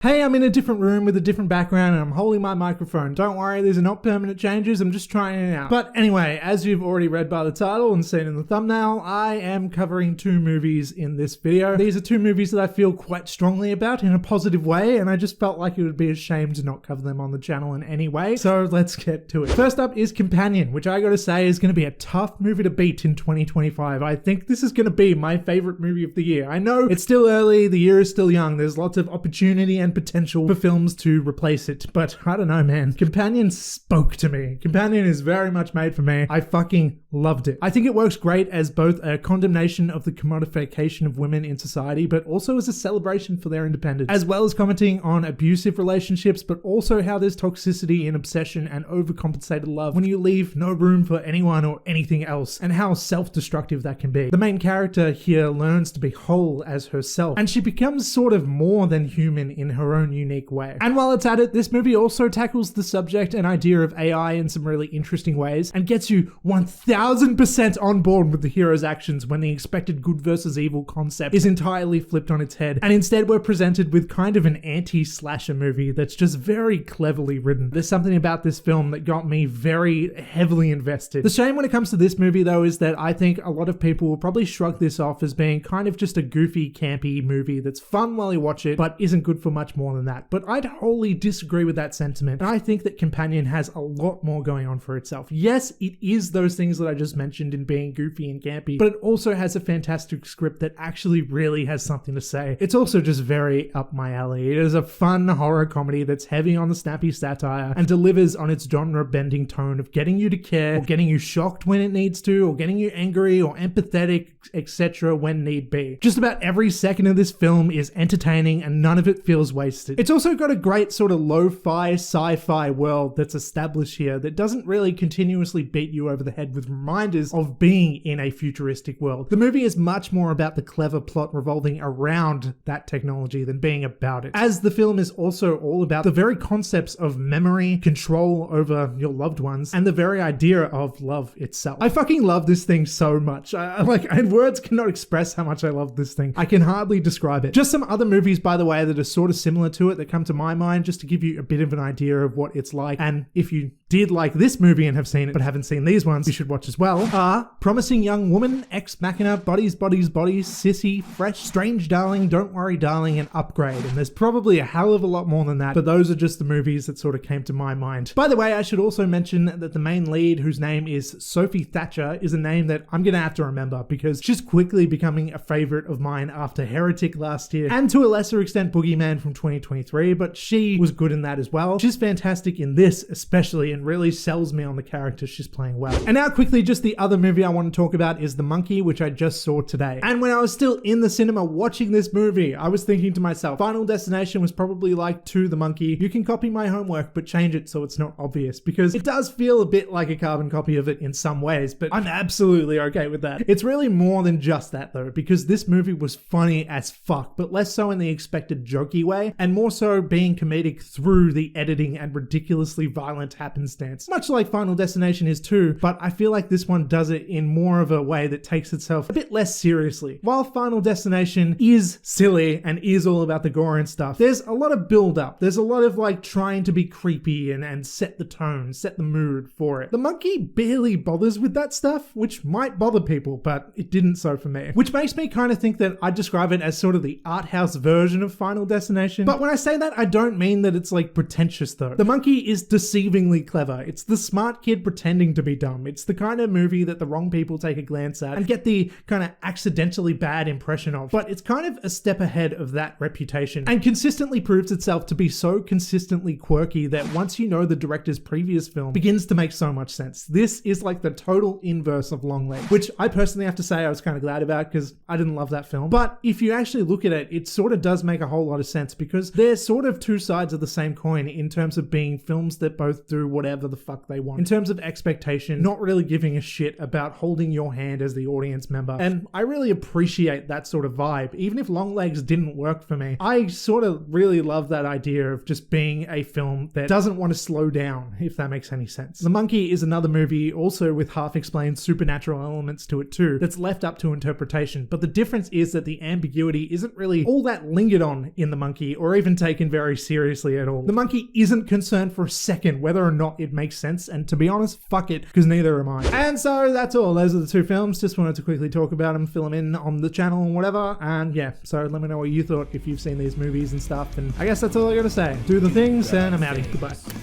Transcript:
Hey, I'm in a different room with a different background and I'm holding my microphone. Don't worry, these are not permanent changes, I'm just trying it out. But anyway, as you've already read by the title and seen in the thumbnail, I am covering two movies in this video. These are two movies that I feel quite strongly about in a positive way, and I just felt like it would be a shame to not cover them on the channel in any way. So let's get to it. First up is Companion, which I gotta say is gonna be a tough movie to beat in 2025. I think this is gonna be my favorite movie of the year. I know it's still early, the year is still young, there's lots of opportunity and potential for films to replace it, but I don't know, man. Companion spoke to me. Companion is very much made for me. I fucking loved it. I think it works great as both a condemnation of the commodification of women in society, but also as a celebration for their independence, as well as commenting on abusive relationships, but also how there's toxicity in obsession and overcompensated love when you leave no room for anyone or anything else, and how self-destructive that can be. The main character here learns to be whole as herself, and she becomes sort of more than human in her own unique way. And while it's at it, this movie also tackles the subject and idea of AI in some really interesting ways, and gets you 1000% on board with the hero's actions when the expected good versus evil concept is entirely flipped on its head, and instead we're presented with kind of an anti-slasher movie that's just very cleverly written. There's something about this film that got me very heavily invested. The shame when it comes to this movie though is that I think a lot of people will probably shrug this off as being kind of just a goofy, campy movie that's fun while you watch it, but isn't good for much more than that. But I'd wholly disagree with that sentiment, and I think that Companion has a lot more going on for itself. Yes, it is those things that I just mentioned in being goofy and campy, but it also has a fantastic script that actually really has something to say. It's also just very up my alley. It is a fun horror comedy that's heavy on the snappy satire and delivers on its genre-bending tone of getting you to care, or getting you shocked when it needs to, or getting you angry or empathetic, etc. when need be. Just about every second of this film is entertaining and none of it feels wasted. It's also got a great sort of lo-fi sci-fi world that's established here that doesn't really continuously beat you over the head with reminders of being in a futuristic world. The movie is much more about the clever plot revolving around that technology than being about it, as the film is also all about the very concepts of memory, control over your loved ones, and the very idea of love itself. I fucking love this thing so much. And words cannot express how much I love this thing. I can hardly describe it. Just some other movies, by the way, that are sort of similar to it that come to my mind, just to give you a bit of an idea of what it's like. And if you did like this movie and have seen it but haven't seen these ones, you should watch as well, are Promising Young Woman, Ex Machina, Bodies, Sissy, Fresh, Strange Darling, Don't Worry Darling, and Upgrade. And there's probably a hell of a lot more than that, but those are just the movies that sort of came to my mind. By the way, I should also mention that the main lead, whose name is Sophie Thatcher, is a name that I'm gonna have to remember because she's quickly becoming a favorite of mine after Heretic last year, and to a lesser extent Boogeyman from 2023, but she was good in that as well. She's fantastic in this especially, and really sells me on the character she's playing well. And now quickly, just the other movie I want to talk about is The Monkey, which I just saw today. And when I was still in the cinema watching this movie, I was thinking to myself, Final Destination was probably like to The Monkey, you can copy my homework but change it so it's not obvious, because it does feel a bit like a carbon copy of it in some ways, but I'm absolutely okay with that. It's really more than just that though, because this movie was funny as fuck, but less so in the expected jokey way, and more so being comedic through the editing and ridiculously violent happenstance, much like Final Destination is too, but I feel like this one does it in more of a way that takes itself a bit less seriously. While Final Destination is silly and is all about the gore and stuff, there's a lot of build up. There's a lot of like trying to be creepy and set the tone, set the mood for it. The Monkey barely bothers with that stuff, which might bother people, but it didn't so for me. Which makes me kind of think that I'd describe it as sort of the art house version of Final Destination. But when I say that, I don't mean that it's like pretentious though. The Monkey is deceivingly clever. It's the smart kid pretending to be dumb. It's the kind of movie that the wrong people take a glance at and get the kind of accidentally bad impression of. But it's kind of a step ahead of that reputation, and consistently proves itself to be so consistently quirky that once you know the director's previous film, begins to make so much sense. This is like the total inverse of Longlegs, which I personally have to say I was kind of glad about because I didn't love that film. But if you actually look at it, it sort of does make a whole lot of sense because they're sort of two sides of the same coin in terms of being films that both do whatever whatever the fuck they want. In terms of expectation, not really giving a shit about holding your hand as the audience member. And I really appreciate that sort of vibe. Even if Longlegs didn't work for me, I sort of really love that idea of just being a film that doesn't want to slow down, if that makes any sense. The Monkey is another movie also with half-explained supernatural elements to it too, that's left up to interpretation. But the difference is that the ambiguity isn't really all that lingered on in The Monkey, or even taken very seriously at all. The Monkey isn't concerned for a second whether or not it makes sense, and to be honest, fuck it, because neither am I. And so that's all. Those are the two films. Just wanted to quickly talk about them, fill them in on the channel and whatever. And yeah, so let me know what you thought if you've seen these movies and stuff. And I guess that's all I gotta say. Do the things, and I'm outie. Goodbye.